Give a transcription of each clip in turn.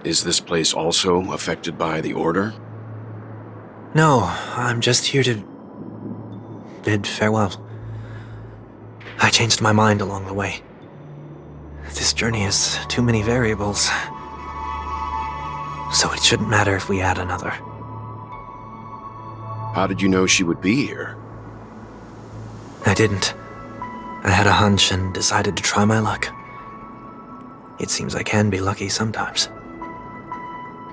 Is this place also affected by the Order? No, I'm just here to bid farewell. I changed my mind along the way. This journey has too many variables, so it shouldn't matter if we add another. How did you know she would be here? I didn't. I had a hunch and decided to try my luck. It seems I can be lucky sometimes.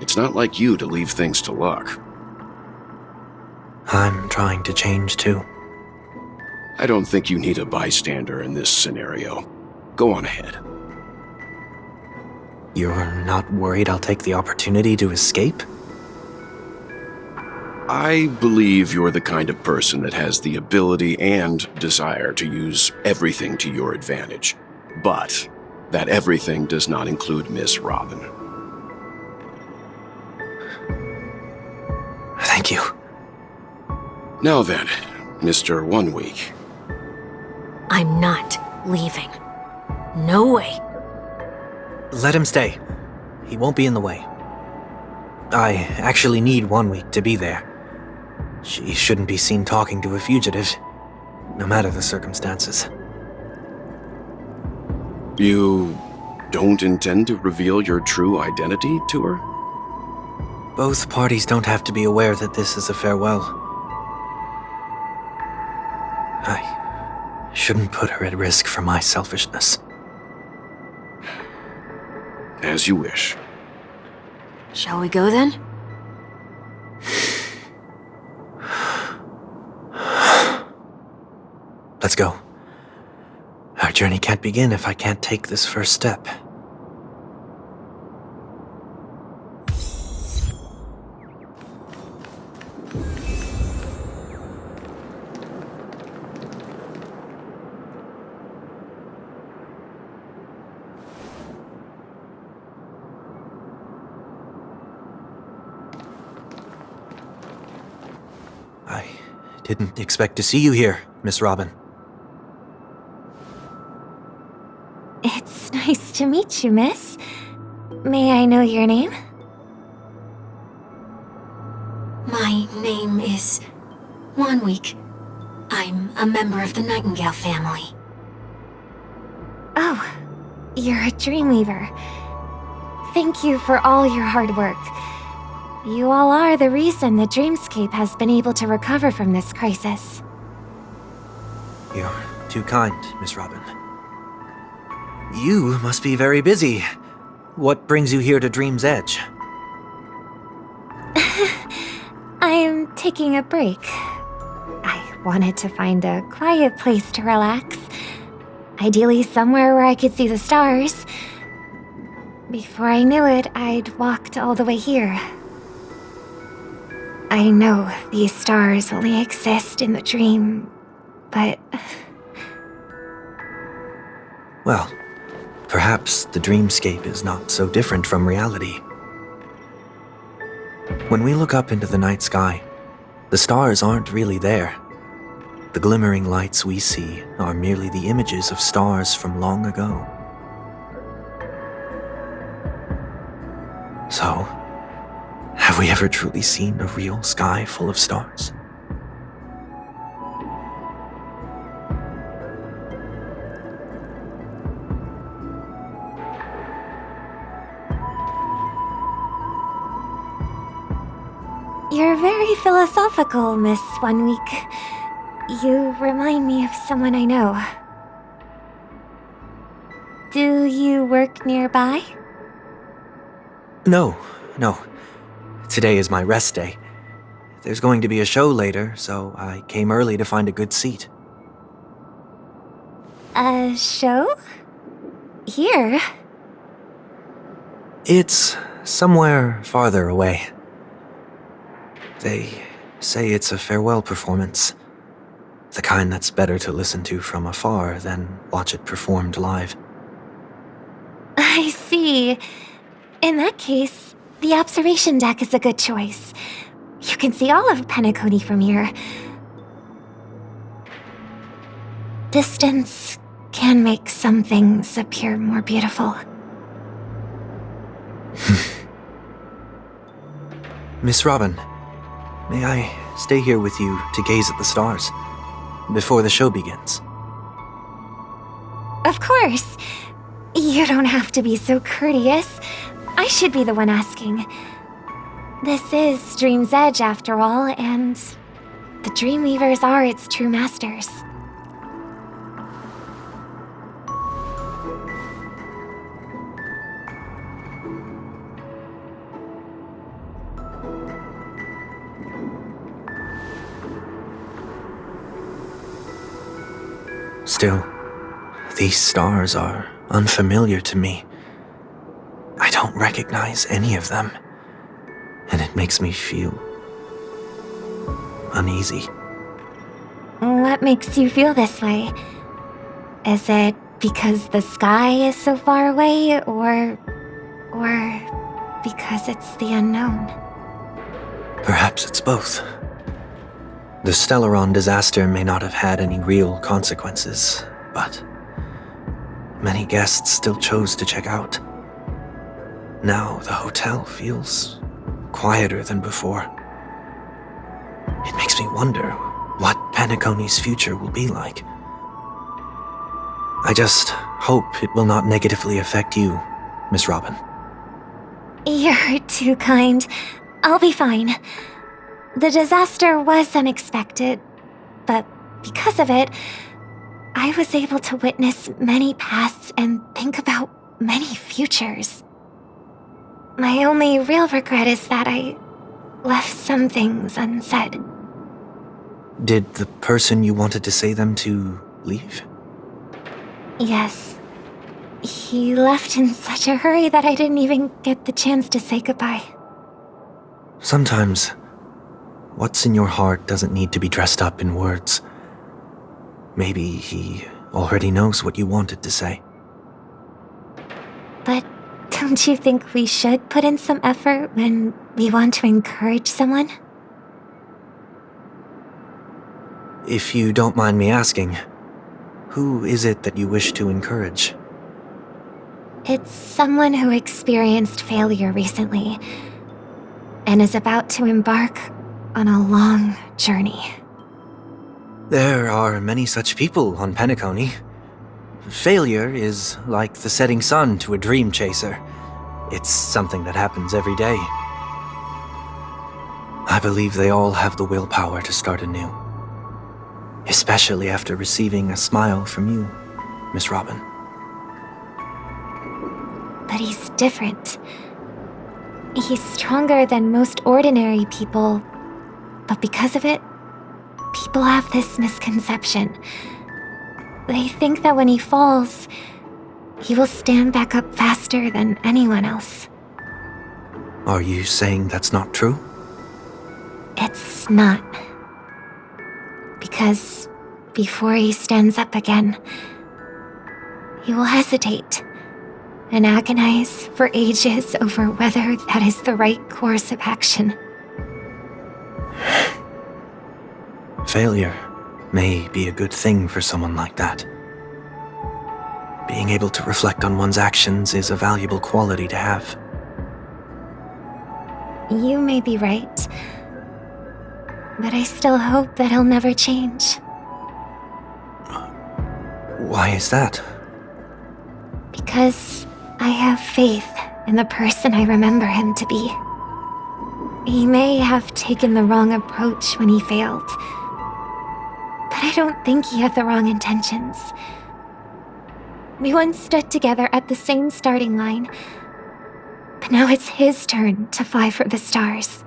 It's not like you to leave things to luck. I'm trying to change too. I don't think you need a bystander in this scenario. Go on ahead. You're not worried I'll take the opportunity to escape? I believe you're the kind of person that has the ability and desire to use everything to your advantage. But that everything does not include Miss Robin. Thank you. Now then, Mr. 1 Week. I'm not leaving. No way. Let him stay. He won't be in the way. I actually need 1 week to be there. She shouldn't be seen talking to a fugitive, no matter the circumstances. You don't intend to reveal your true identity to her? Both parties don't have to be aware that this is a farewell. I shouldn't put her at risk for my selfishness. As you wish. Shall we go then? Let's go. Our journey can't begin if I can't take this first step. I didn't expect to see you here, Miss Robin. It's nice to meet you, miss. May I know your name? My name is 1 Week. I'm a member of the Nightingale family. Oh, you're a Dreamweaver. Thank you for all your hard work. You all are the reason the Dreamscape has been able to recover from this crisis. You're too kind, Miss Robin. You must be very busy. What brings you here to Dream's Edge? I'm taking a break. I wanted to find a quiet place to relax. Ideally somewhere where I could see the stars. Before I knew it, I'd walked all the way here. I know these stars only exist in the dream, but... Well, perhaps the dreamscape is not so different from reality. When we look up into the night sky, the stars aren't really there. The glimmering lights we see are merely the images of stars from long ago. So, have we ever truly seen a real sky full of stars? You're very philosophical, Miss 1 Week. You remind me of someone I know. Do you work nearby? No. Today is my rest day. There's going to be a show later, so I came early to find a good seat. A show? Here? It's somewhere farther away. They say it's a farewell performance. The kind that's better to listen to from afar than watch it performed live. I see. In that case, the observation deck is a good choice. You can see all of Penacony from here. Distance can make some things appear more beautiful. Miss Robin, may I stay here with you to gaze at the stars before the show begins? Of course. You don't have to be so courteous. I should be the one asking. This is Dream's Edge, after all, and the Dreamweavers are its true masters. Still, these stars are unfamiliar to me. I don't recognize any of them, and it makes me feel uneasy. What makes you feel this way? Is it because the sky is so far away, or because it's the unknown? Perhaps it's both. The Stellaron disaster may not have had any real consequences, but many guests still chose to check out. Now the hotel feels quieter than before. It makes me wonder what Penacony's future will be like. I just hope it will not negatively affect you, Miss Robin. You're too kind. I'll be fine. The disaster was unexpected, but because of it, I was able to witness many pasts and think about many futures. My only real regret is that I left some things unsaid. Did the person you wanted to say them to leave? Yes. He left in such a hurry that I didn't even get the chance to say goodbye. Sometimes, what's in your heart doesn't need to be dressed up in words. Maybe he already knows what you wanted to say. But don't you think we should put in some effort when we want to encourage someone? If you don't mind me asking, who is it that you wish to encourage? It's someone who experienced failure recently and is about to embark on a long journey. There are many such people on Penacony. Failure is like the setting sun to a dream chaser. It's something that happens every day. I believe they all have the willpower to start anew. Especially after receiving a smile from you, Miss Robin. But he's different. He's stronger than most ordinary people, but because of it, people have this misconception. They think that when he falls, he will stand back up faster than anyone else. Are you saying that's not true? It's not. Because before he stands up again, he will hesitate and agonize for ages over whether that is the right course of action. Failure may be a good thing for someone like that. Being able to reflect on one's actions is a valuable quality to have. You may be right, but I still hope that he'll never change. Why is that? Because I have faith in the person I remember him to be. He may have taken the wrong approach when he failed, but I don't think he had the wrong intentions. We once stood together at the same starting line, but now it's his turn to fly for the stars.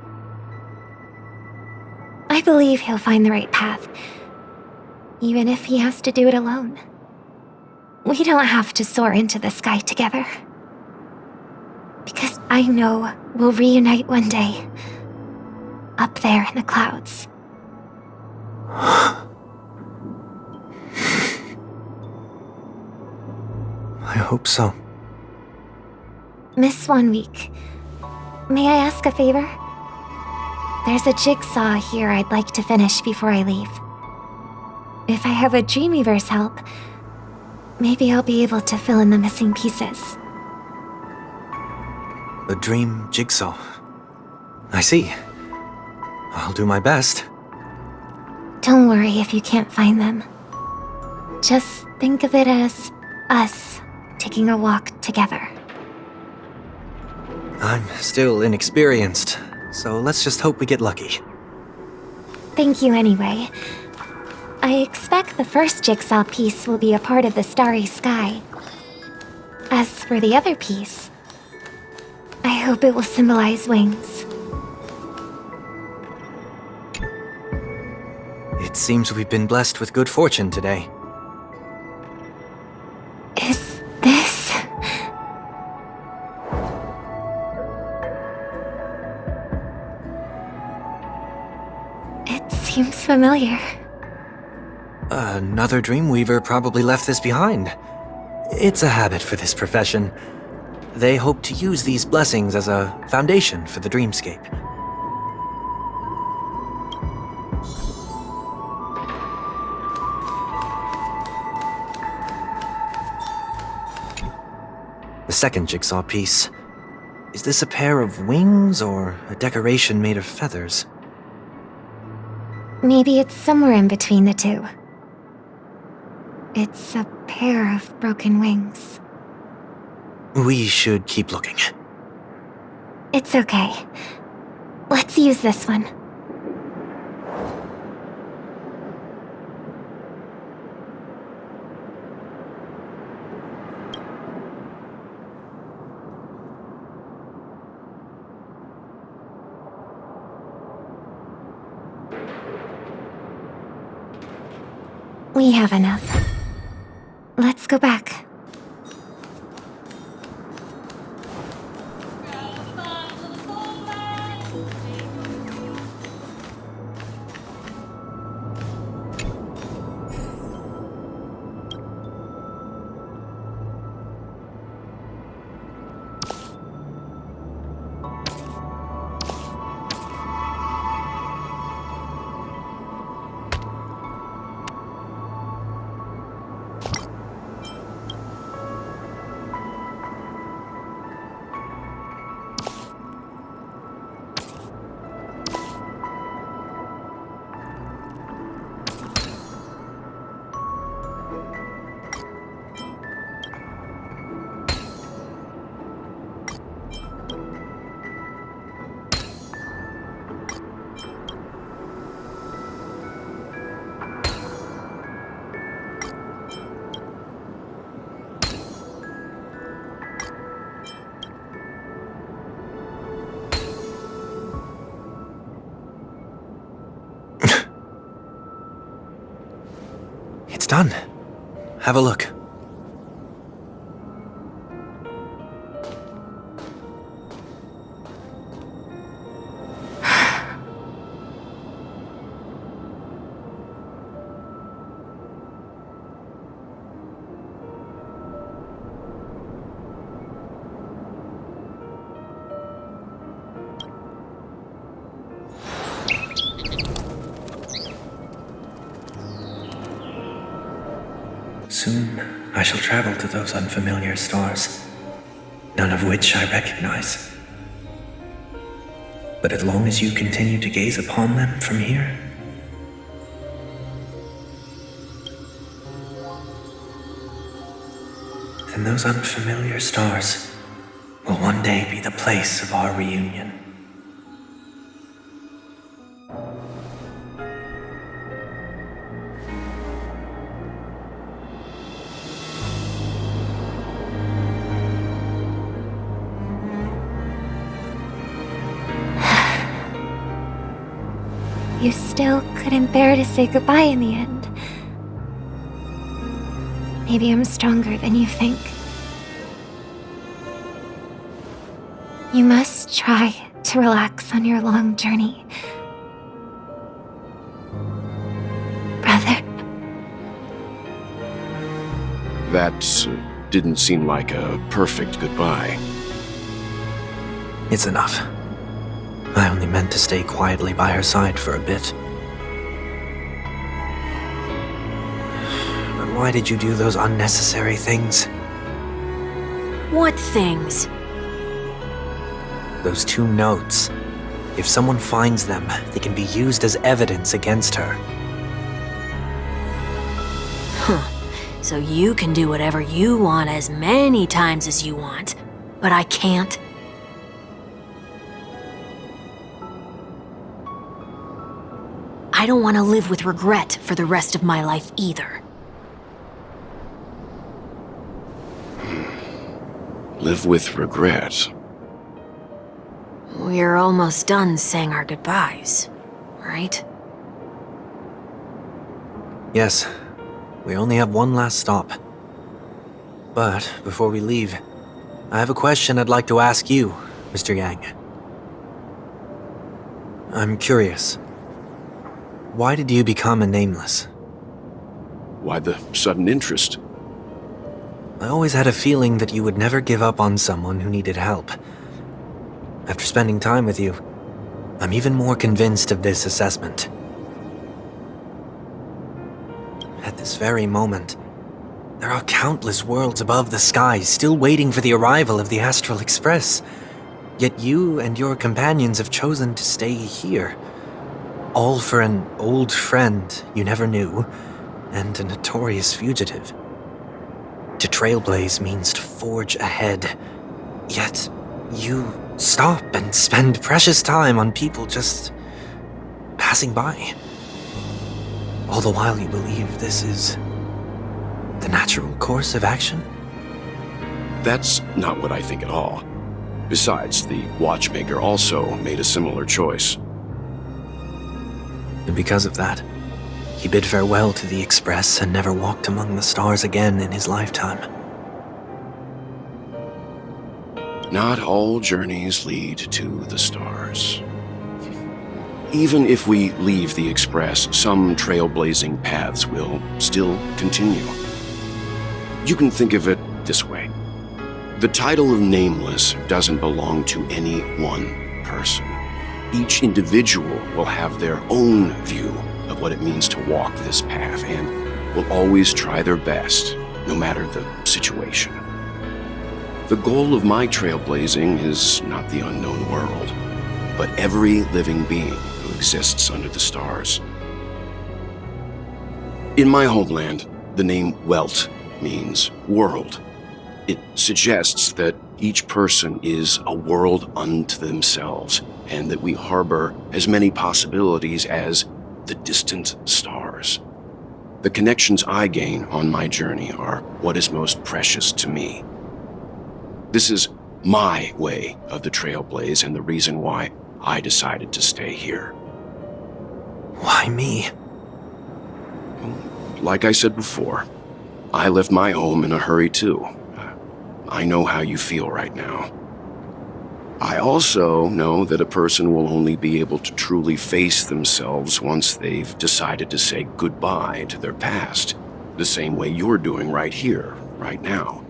I believe he'll find the right path, even if he has to do it alone. We don't have to soar into the sky together. Because I know we'll reunite one day, up there in the clouds. I hope so. Miss 1 Week, may I ask a favor? There's a jigsaw here I'd like to finish before I leave. If I have a Dreamweaver's help, maybe I'll be able to fill in the missing pieces. A dream jigsaw. I see. I'll do my best. Don't worry if you can't find them. Just think of it as us taking a walk together. I'm still inexperienced, so let's just hope we get lucky. Thank you anyway. I expect the first jigsaw piece will be a part of the starry sky. As for the other piece, I hope it will symbolize wings. It seems we've been blessed with good fortune today. Is this... It seems familiar. Another Dreamweaver probably left this behind. It's a habit for this profession. They hope to use these blessings as a foundation for the dreamscape. The second jigsaw piece. Is this a pair of wings or a decoration made of feathers? Maybe it's somewhere in between the two. It's a pair of broken wings. We should keep looking. It's okay. Let's use this one. We have enough. Let's go back. It's done. Have a look. Soon, I shall travel to those unfamiliar stars, none of which I recognize. But as long as you continue to gaze upon them from here, then those unfamiliar stars will one day be the place of our reunion. You still couldn't bear to say goodbye in the end. Maybe I'm stronger than you think. You must try to relax on your long journey. Brother. That didn't seem like a perfect goodbye. It's enough. I only meant to stay quietly by her side for a bit. But why did you do those unnecessary things? What things? Those 2 notes. If someone finds them, they can be used as evidence against her. Huh. So you can do whatever you want as many times as you want, but I can't? I don't want to live with regret for the rest of my life either. Live with regret. We're almost done saying our goodbyes, right? Yes, we only have one last stop. But before we leave, I have a question I'd like to ask you, Mr. Yang. I'm curious. Why did you become a Nameless? Why the sudden interest? I always had a feeling that you would never give up on someone who needed help. After spending time with you, I'm even more convinced of this assessment. At this very moment, there are countless worlds above the sky still waiting for the arrival of the Astral Express. Yet you and your companions have chosen to stay here. All for an old friend you never knew, and a notorious fugitive. To trailblaze means to forge ahead. Yet, you stop and spend precious time on people just passing by. All the while you believe this is the natural course of action? That's not what I think at all. Besides, the watchmaker also made a similar choice. And because of that, he bid farewell to the Express and never walked among the stars again in his lifetime. Not all journeys lead to the stars. Even if we leave the Express, some trailblazing paths will still continue. You can think of it this way. The title of Nameless doesn't belong to any one person. Each individual will have their own view of what it means to walk this path and will always try their best, no matter the situation. The goal of my trailblazing is not the unknown world, but every living being who exists under the stars. In my homeland, the name Welt means world. It suggests that each person is a world unto themselves, and that we harbor as many possibilities as the distant stars. The connections I gain on my journey are what is most precious to me. This is my way of the trailblaze and the reason why I decided to stay here. Why me? Like I said before, I left my home in a hurry too. I know how you feel right now. I also know that a person will only be able to truly face themselves once they've decided to say goodbye to their past, the same way you're doing right here, right now.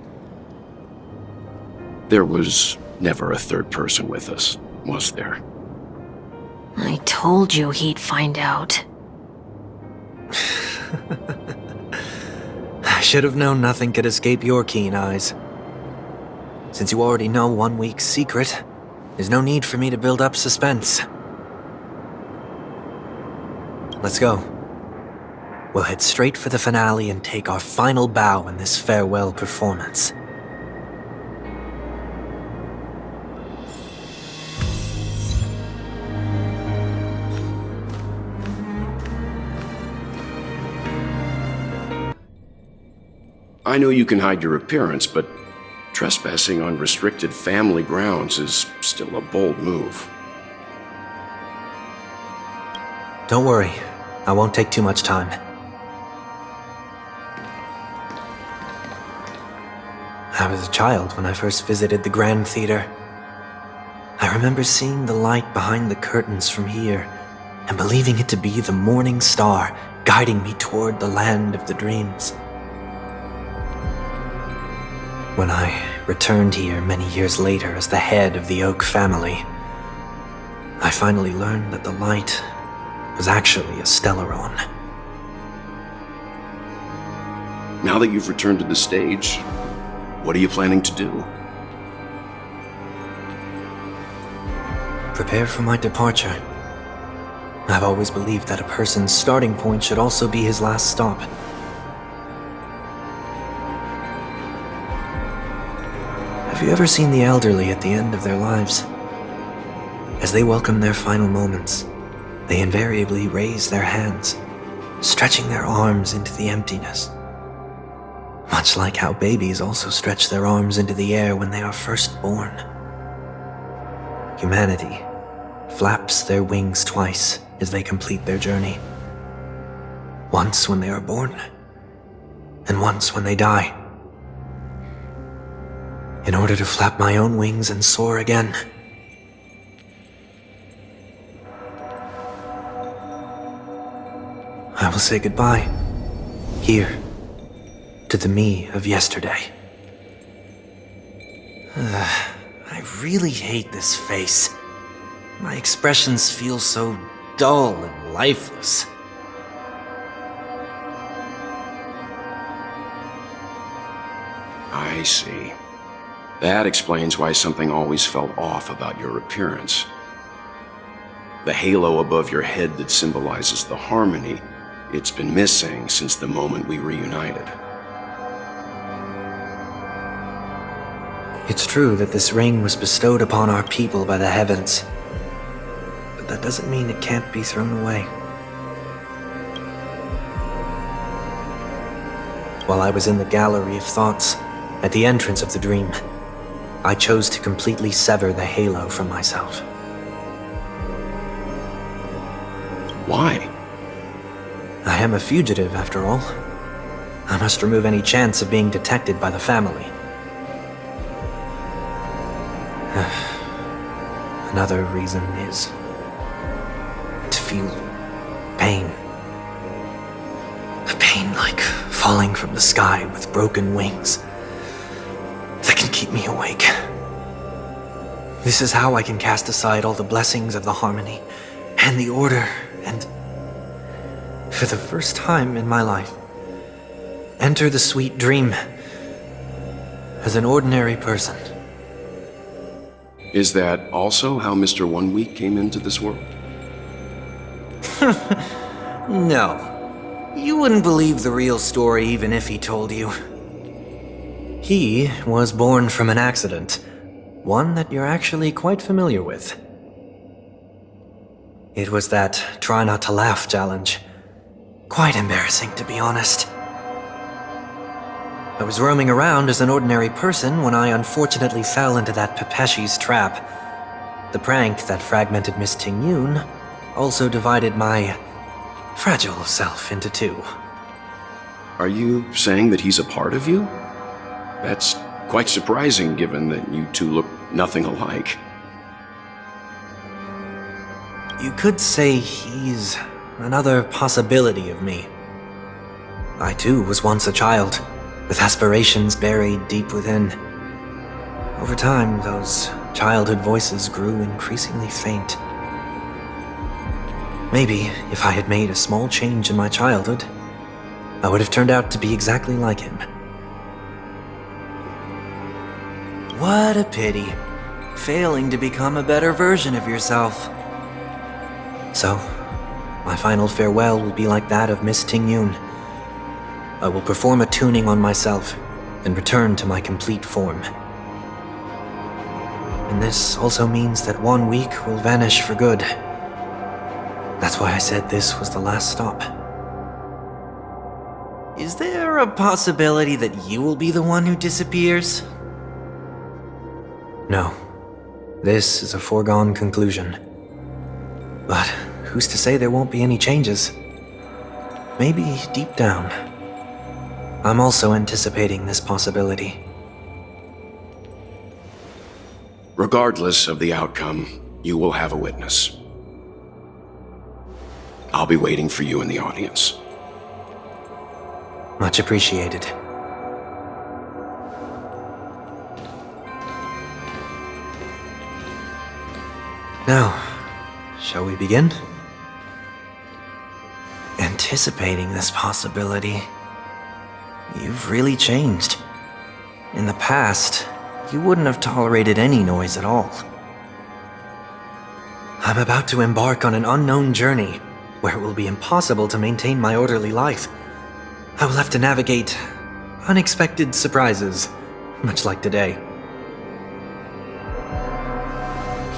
There was never a third person with us, was there? I told you he'd find out. I should have known nothing could escape your keen eyes. Since you already know 1 week's secret, there's no need for me to build up suspense. Let's go. We'll head straight for the finale and take our final bow in this farewell performance. I know you can hide your appearance, but trespassing on restricted family grounds is still a bold move. Don't worry, I won't take too much time. I was a child when I first visited the Grand Theater. I remember seeing the light behind the curtains from here and believing it to be the morning star guiding me toward the land of the dreams. When I returned here many years later as the head of the Oak family, I finally learned that the light was actually a Stellaron. Now that you've returned to the stage, what are you planning to do? prepare for my departure. I've always believed that a person's starting point should also be his last stop. Have you ever seen the elderly at the end of their lives? As they welcome their final moments, they invariably raise their hands, stretching their arms into the emptiness. Much like how babies also stretch their arms into the air when they are first born. Humanity flaps their wings twice as they complete their journey. Once when they are born, and once when they die. In order to flap my own wings and soar again. I will say goodbye, here, to the me of yesterday. I really hate this face. My expressions feel so dull and lifeless. I see. That explains why something always felt off about your appearance. The halo above your head that symbolizes the harmony, it's been missing since the moment we reunited. It's true that this ring was bestowed upon our people by the heavens, but that doesn't mean it can't be thrown away. While I was in the gallery of thoughts, at the entrance of the dream, I chose to completely sever the halo from myself. Why? I am a fugitive, after all. I must remove any chance of being detected by the family. Another reason is to feel pain. A pain like falling from the sky with broken wings that can keep me awake. This is how I can cast aside all the blessings of the harmony and the order and, for the first time in my life, enter the sweet dream as an ordinary person. Is that also how Mr. 1 Week came into this world? No. You wouldn't believe the real story even if he told you. He was born from an accident, one that you're actually quite familiar with. It was that try not to laugh challenge. Quite embarrassing, to be honest. I was roaming around as an ordinary person when I unfortunately fell into that Pepeshi's trap. The prank that fragmented Miss Ting-Yun also divided my fragile self into two. Are you saying that he's a part of you? That's quite surprising given that you two look nothing alike. You could say he's another possibility of me. I too was once a child, with aspirations buried deep within. Over time, those childhood voices grew increasingly faint. Maybe if I had made a small change in my childhood, I would have turned out to be exactly like him. What a pity, failing to become a better version of yourself. So, my final farewell will be like that of Miss Ting-Yun. I will perform a tuning on myself and return to my complete form. And this also means that 1 week will vanish for good. That's why I said this was the last stop. Is there a possibility that you will be the one who disappears? No. This is a foregone conclusion. But who's to say there won't be any changes? Maybe deep down, I'm also anticipating this possibility. Regardless of the outcome, you will have a witness. I'll be waiting for you in the audience. Much appreciated. Now, shall we begin? Anticipating this possibility, you've really changed. In the past, you wouldn't have tolerated any noise at all. I'm about to embark on an unknown journey where it will be impossible to maintain my orderly life. I will have to navigate unexpected surprises, much like today.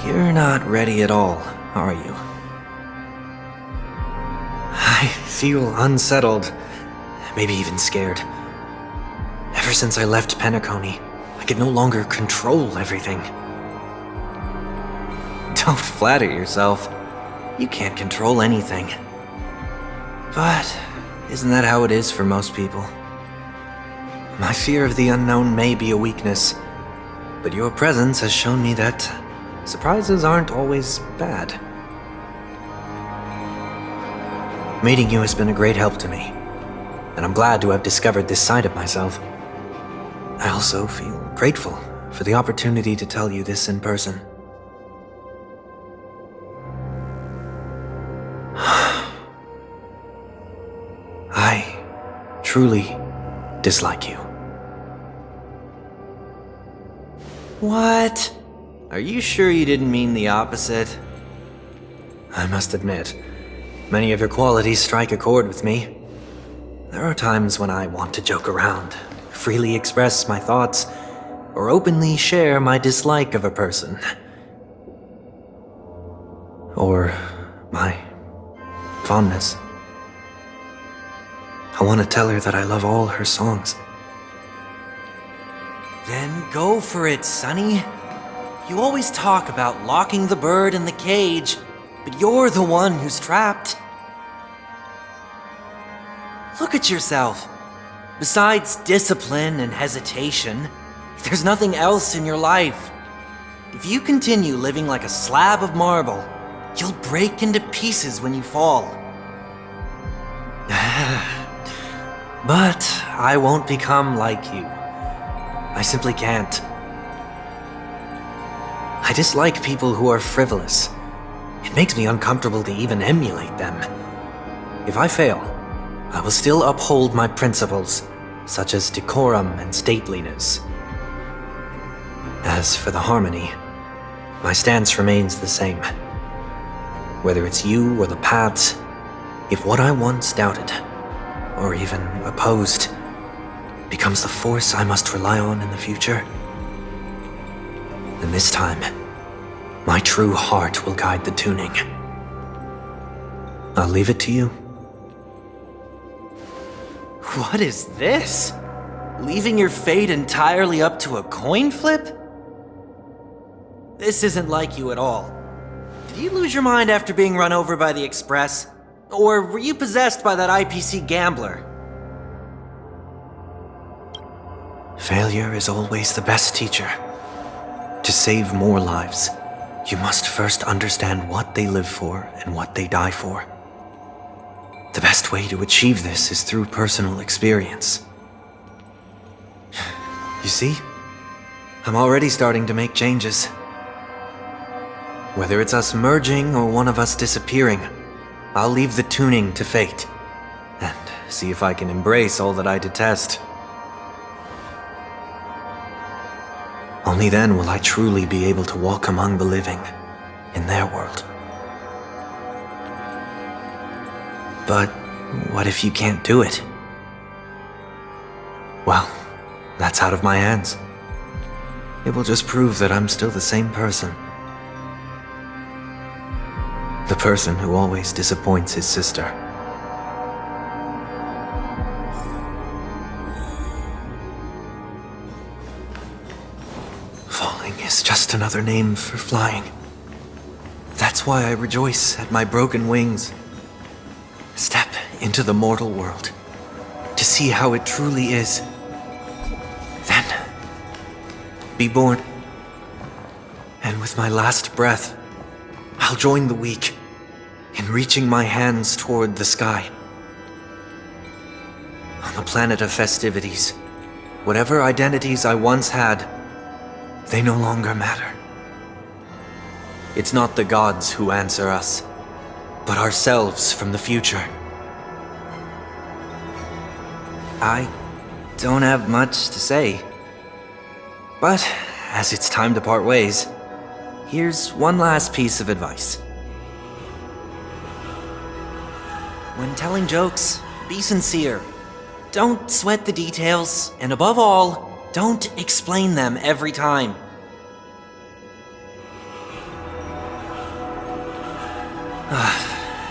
You're not ready at all, are you? I feel unsettled, maybe even scared. Ever since I left Penacony, I could no longer control everything. Don't flatter yourself. You can't control anything. But isn't that how it is for most people? My fear of the unknown may be a weakness, but your presence has shown me that surprises aren't always bad. Meeting you has been a great help to me, and I'm glad to have discovered this side of myself. I also feel grateful for the opportunity to tell you this in person. I truly dislike you. What? Are you sure you didn't mean the opposite? I must admit, many of your qualities strike a chord with me. There are times when I want to joke around, freely express my thoughts, or openly share my dislike of a person. Or my fondness. I want to tell her that I love all her songs. Then go for it, Sonny. You always talk about locking the bird in the cage, but you're the one who's trapped. Look at yourself. Besides discipline and hesitation, there's nothing else in your life. If you continue living like a slab of marble, you'll break into pieces when you fall. But I won't become like you. I simply can't. I dislike people who are frivolous. It makes me uncomfortable to even emulate them. If I fail, I will still uphold my principles, such as decorum and stateliness. As for the harmony, my stance remains the same. Whether it's you or the paths, if what I once doubted, or even opposed, becomes the force I must rely on in the future, then this time, my true heart will guide the tuning. I'll leave it to you. What is this? Leaving your fate entirely up to a coin flip? This isn't like you at all. Did you lose your mind after being run over by the Express? Or were you possessed by that IPC gambler? Failure is always the best teacher. To save more lives, you must first understand what they live for and what they die for. The best way to achieve this is through personal experience. You see? I'm already starting to make changes. Whether it's us merging or one of us disappearing, I'll leave the tuning to fate, and see if I can embrace all that I detest. Only then will I truly be able to walk among the living, in their world. But what if you can't do it? Well, that's out of my hands. It will just prove that I'm still the same person. The person who always disappoints his sister. Falling is just another name for flying. That's why I rejoice at my broken wings. Step into the mortal world to see how it truly is. Then, be born. And with my last breath, I'll join the weak in reaching my hands toward the sky. On the planet of festivities, whatever identities I once had, they no longer matter. It's not the gods who answer us, but ourselves from the future. I don't have much to say, but as it's time to part ways, here's one last piece of advice. When telling jokes, be sincere. Don't sweat the details, and above all, don't explain them every time.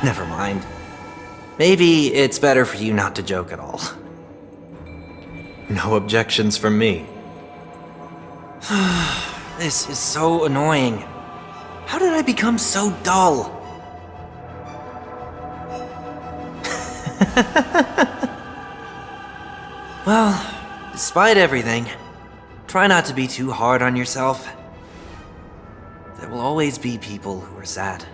Never mind. Maybe it's better for you not to joke at all. No objections from me. This is so annoying. How did I become so dull? Well, despite everything, try not to be too hard on yourself. There will always be people who are sad.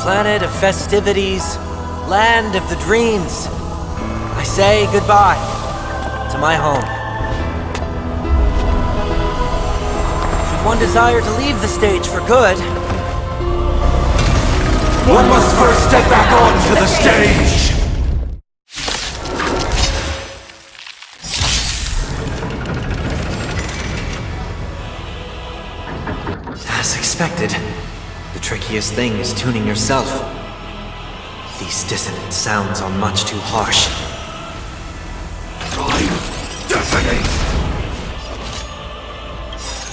Planet of festivities, land of the dreams. I say goodbye to my home. Should one desire to leave the stage for good, One must first step back onto the stage! as expected, the trickiest thing is tuning yourself. These dissonant sounds are much too harsh. Detonate!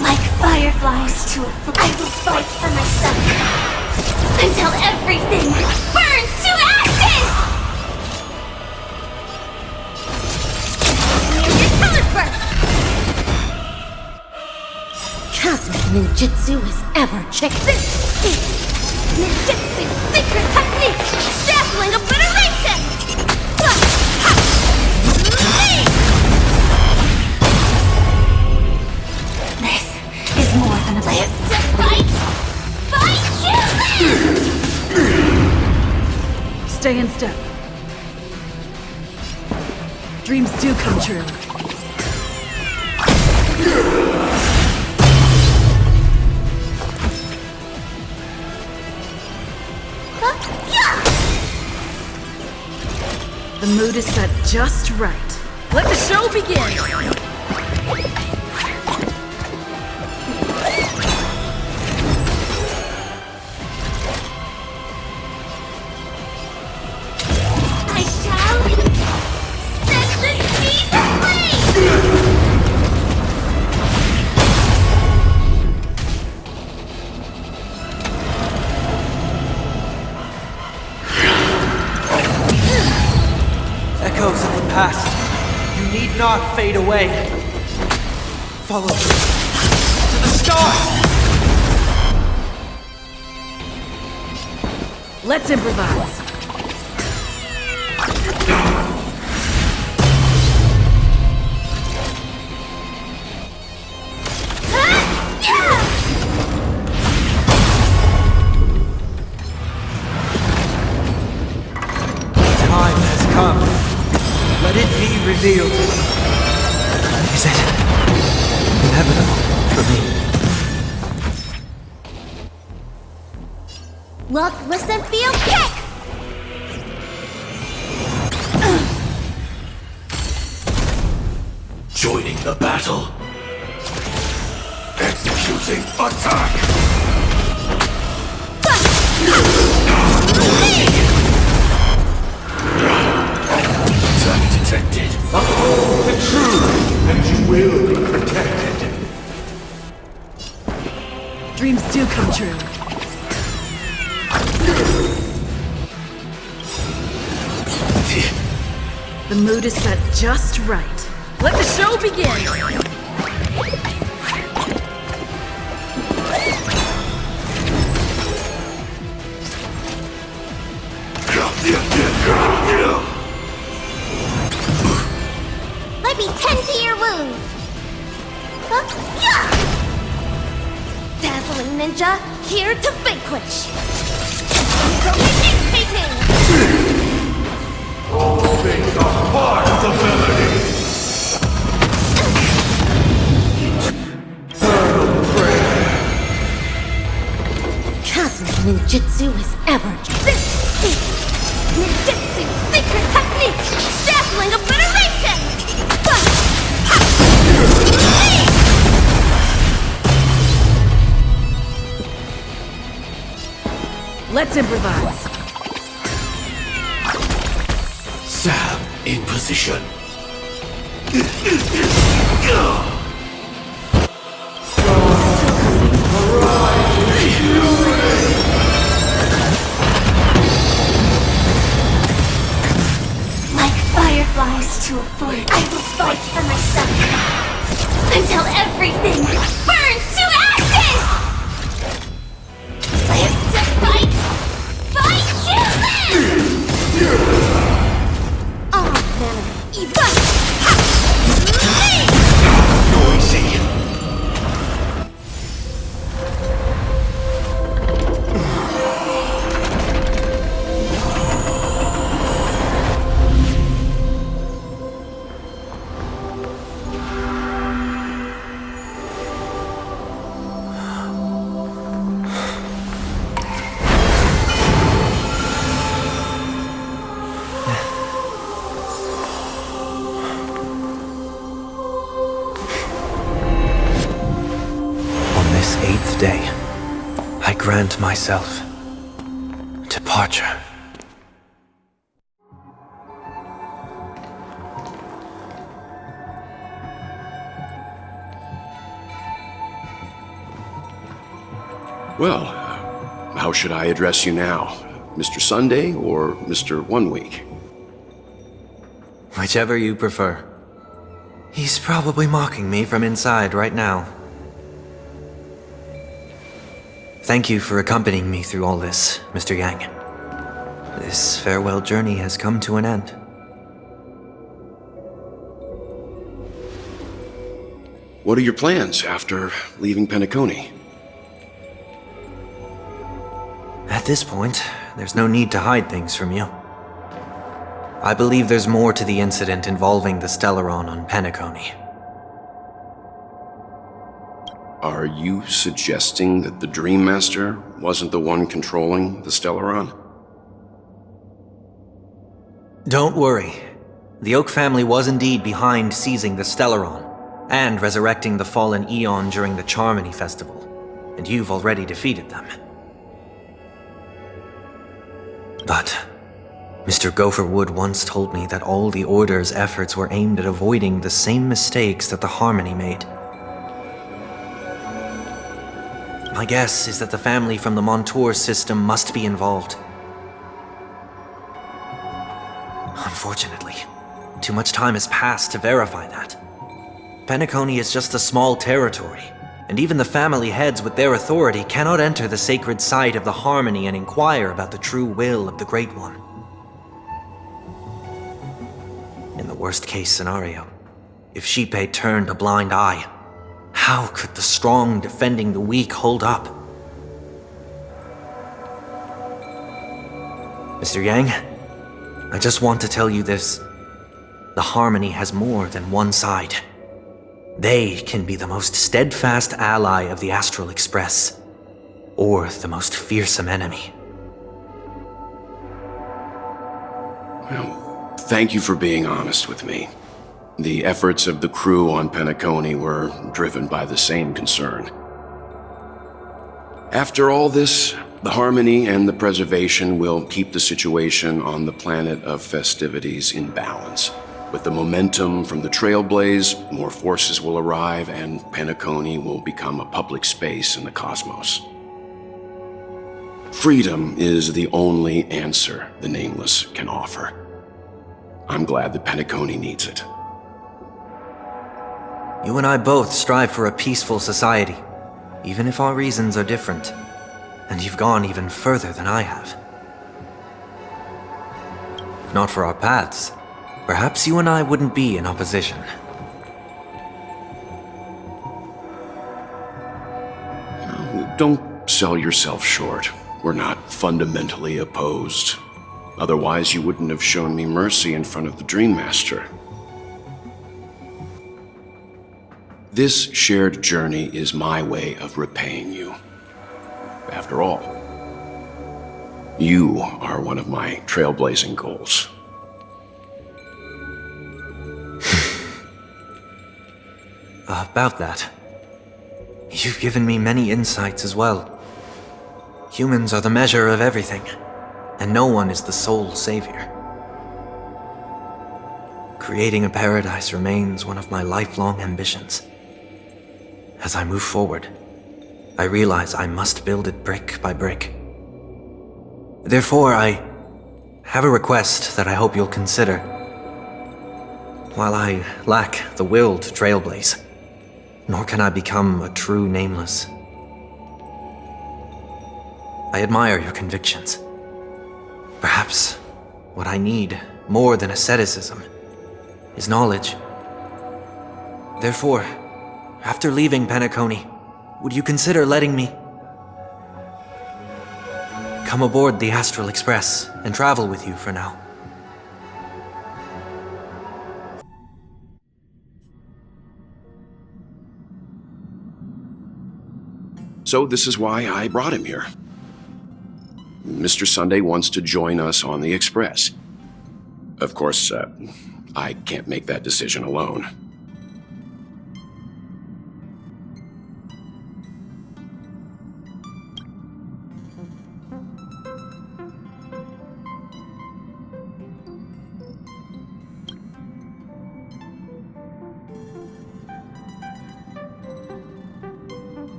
Like fireflies to a flame, I will fight for myself until everything burns to ashes! Here's your color burst! Cosmic ninjutsu is ever checked. This is ninjutsu secret technique! Dazzling obliteration! This is more than a live to fight! Fight you! Stay in step. Dreams do come true. The mood is set just right. Let the show begin! I shall set the seas ablaze! Echoes of the past, you need not fade away. Follow me to the stars! Let's improvise. Time has come. Let it be revealed. Is it inevitable for me? Look, listen, feel, kick! Joining the battle. Executing attack! Attack detected. Uphold the truth, and you will be protected. Dreams do come true. The mood is set just right. Let the show begin! Let me tend to your wounds! Yeah! Dazzling ninja, here to vanquish! Initiating! All things are part of the melody. Eternal prayer. ninjutsu has ever. This is ninjutsu secret technique! Dazzling obliteration! Let's improvise. Sam in position. Like fireflies to a flame, I will fight for myself until everything burns to ashes! Live to fight! Fight to live! All manner of evil! Noisy. On this 8th day, I grant myself departure. Well, how should I address you now? Mr. Sunday or Mr. 1 Week? Whichever you prefer. He's probably mocking me from inside right now. Thank you for accompanying me through all this, Mr. Yang. This farewell journey has come to an end. What are your plans after leaving Penacony? At this point, there's no need to hide things from you. I believe there's more to the incident involving the Stellaron on Penacony. Are you suggesting that the Dream Master wasn't the one controlling the Stellaron? Don't worry. The Oak family was indeed behind seizing the Stellaron and resurrecting the fallen Eon during the Charmony Festival, and you've already defeated them. But Mr. Gopherwood once told me that all the Order's efforts were aimed at avoiding the same mistakes that the Harmony made. My guess is that the family from the Montour system must be involved. Unfortunately, too much time has passed to verify that. Penacony is just a small territory, and even the family heads with their authority cannot enter the sacred site of the Harmony and inquire about the true will of the Great One. In the worst-case scenario, if Shippei turned a blind eye, how could the strong defending the weak hold up? Mr. Yang, I just want to tell you this. The Harmony has more than one side. They can be the most steadfast ally of the Astral Express, or the most fearsome enemy. Well, thank you for being honest with me. The efforts of the crew on Penacony were driven by the same concern. After all this, the Harmony and the Preservation will keep the situation on the planet of festivities in balance. With the momentum from the Trailblaze, more forces will arrive and Penacony will become a public space in the cosmos. Freedom is the only answer the Nameless can offer. I'm glad that Penacony needs it. You and I both strive for a peaceful society, even if our reasons are different. And you've gone even further than I have. If not for our paths, perhaps you and I wouldn't be in opposition. Don't sell yourself short. We're not fundamentally opposed. Otherwise, you wouldn't have shown me mercy in front of the Dream Master. This shared journey is my way of repaying you. After all, You are one of my trailblazing goals. About that, you've given me many insights as well. Humans are the measure of everything, and no one is the sole savior. Creating a paradise remains one of my lifelong ambitions. As I move forward, I realize I must build it brick by brick. Therefore, I have a request that I hope you'll consider. While I lack the will to trailblaze, nor can I become a true nameless, I admire your convictions. Perhaps what I need, more than asceticism, is knowledge. Therefore, after leaving Penacony, would you consider letting me come aboard the Astral Express and travel with you for now? So this is why I brought him here. Mr. Sunday wants to join us on the Express. Of course, I can't make that decision alone.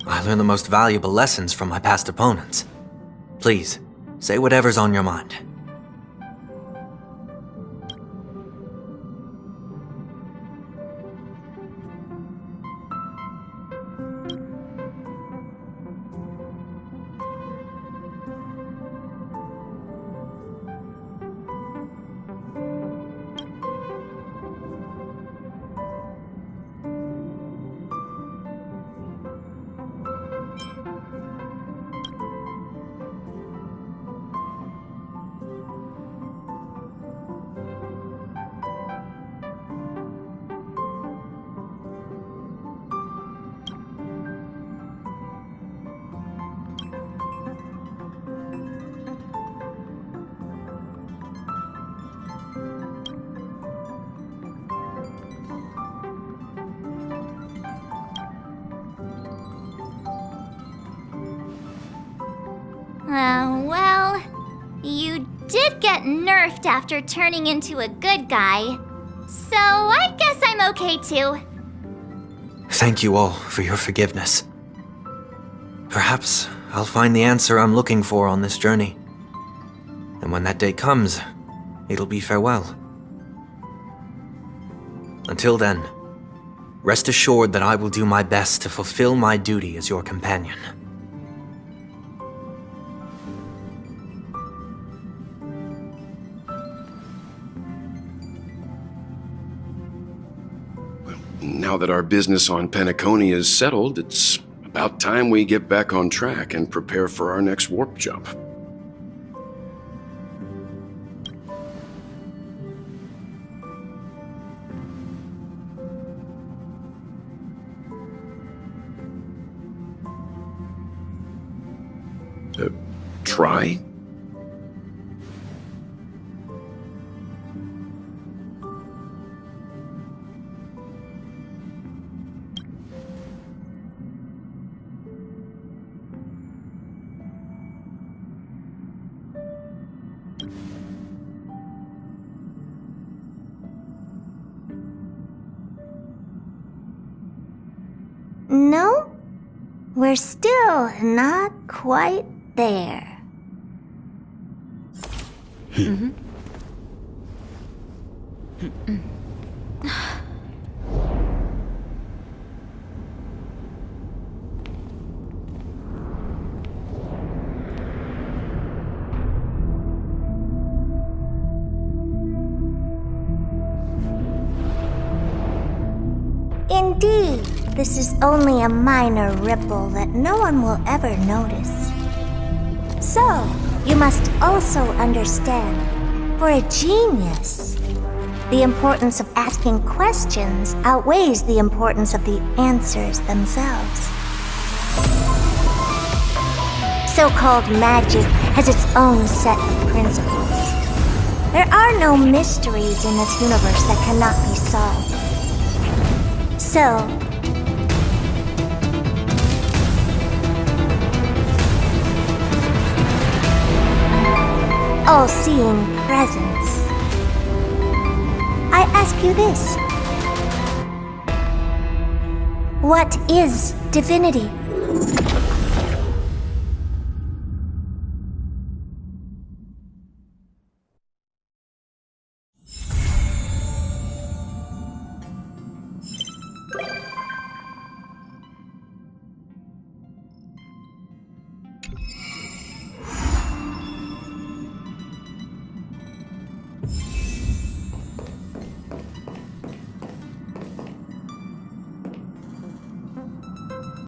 I learned the most valuable lessons from my past opponents. Please, say whatever's on your mind. Well, you did get nerfed after turning into a good guy. So I guess I'm okay too. Thank you all for your forgiveness. Perhaps I'll find the answer I'm looking for on this journey. And when that day comes, it'll be farewell. Until then, rest assured that I will do my best to fulfill my duty as your companion. Now that our business on Penacony is settled, it's about time we get back on track and prepare for our next warp jump. Try? No, we're still not quite there. Indeed, this is only a minor ripple that no one will ever notice. So, you must also understand, for a genius, The importance of asking questions outweighs the importance of the answers themselves. So-called magic has its own set of principles. There are no mysteries in this universe that cannot be solved. So, all-seeing presence, I ask you this. What is divinity?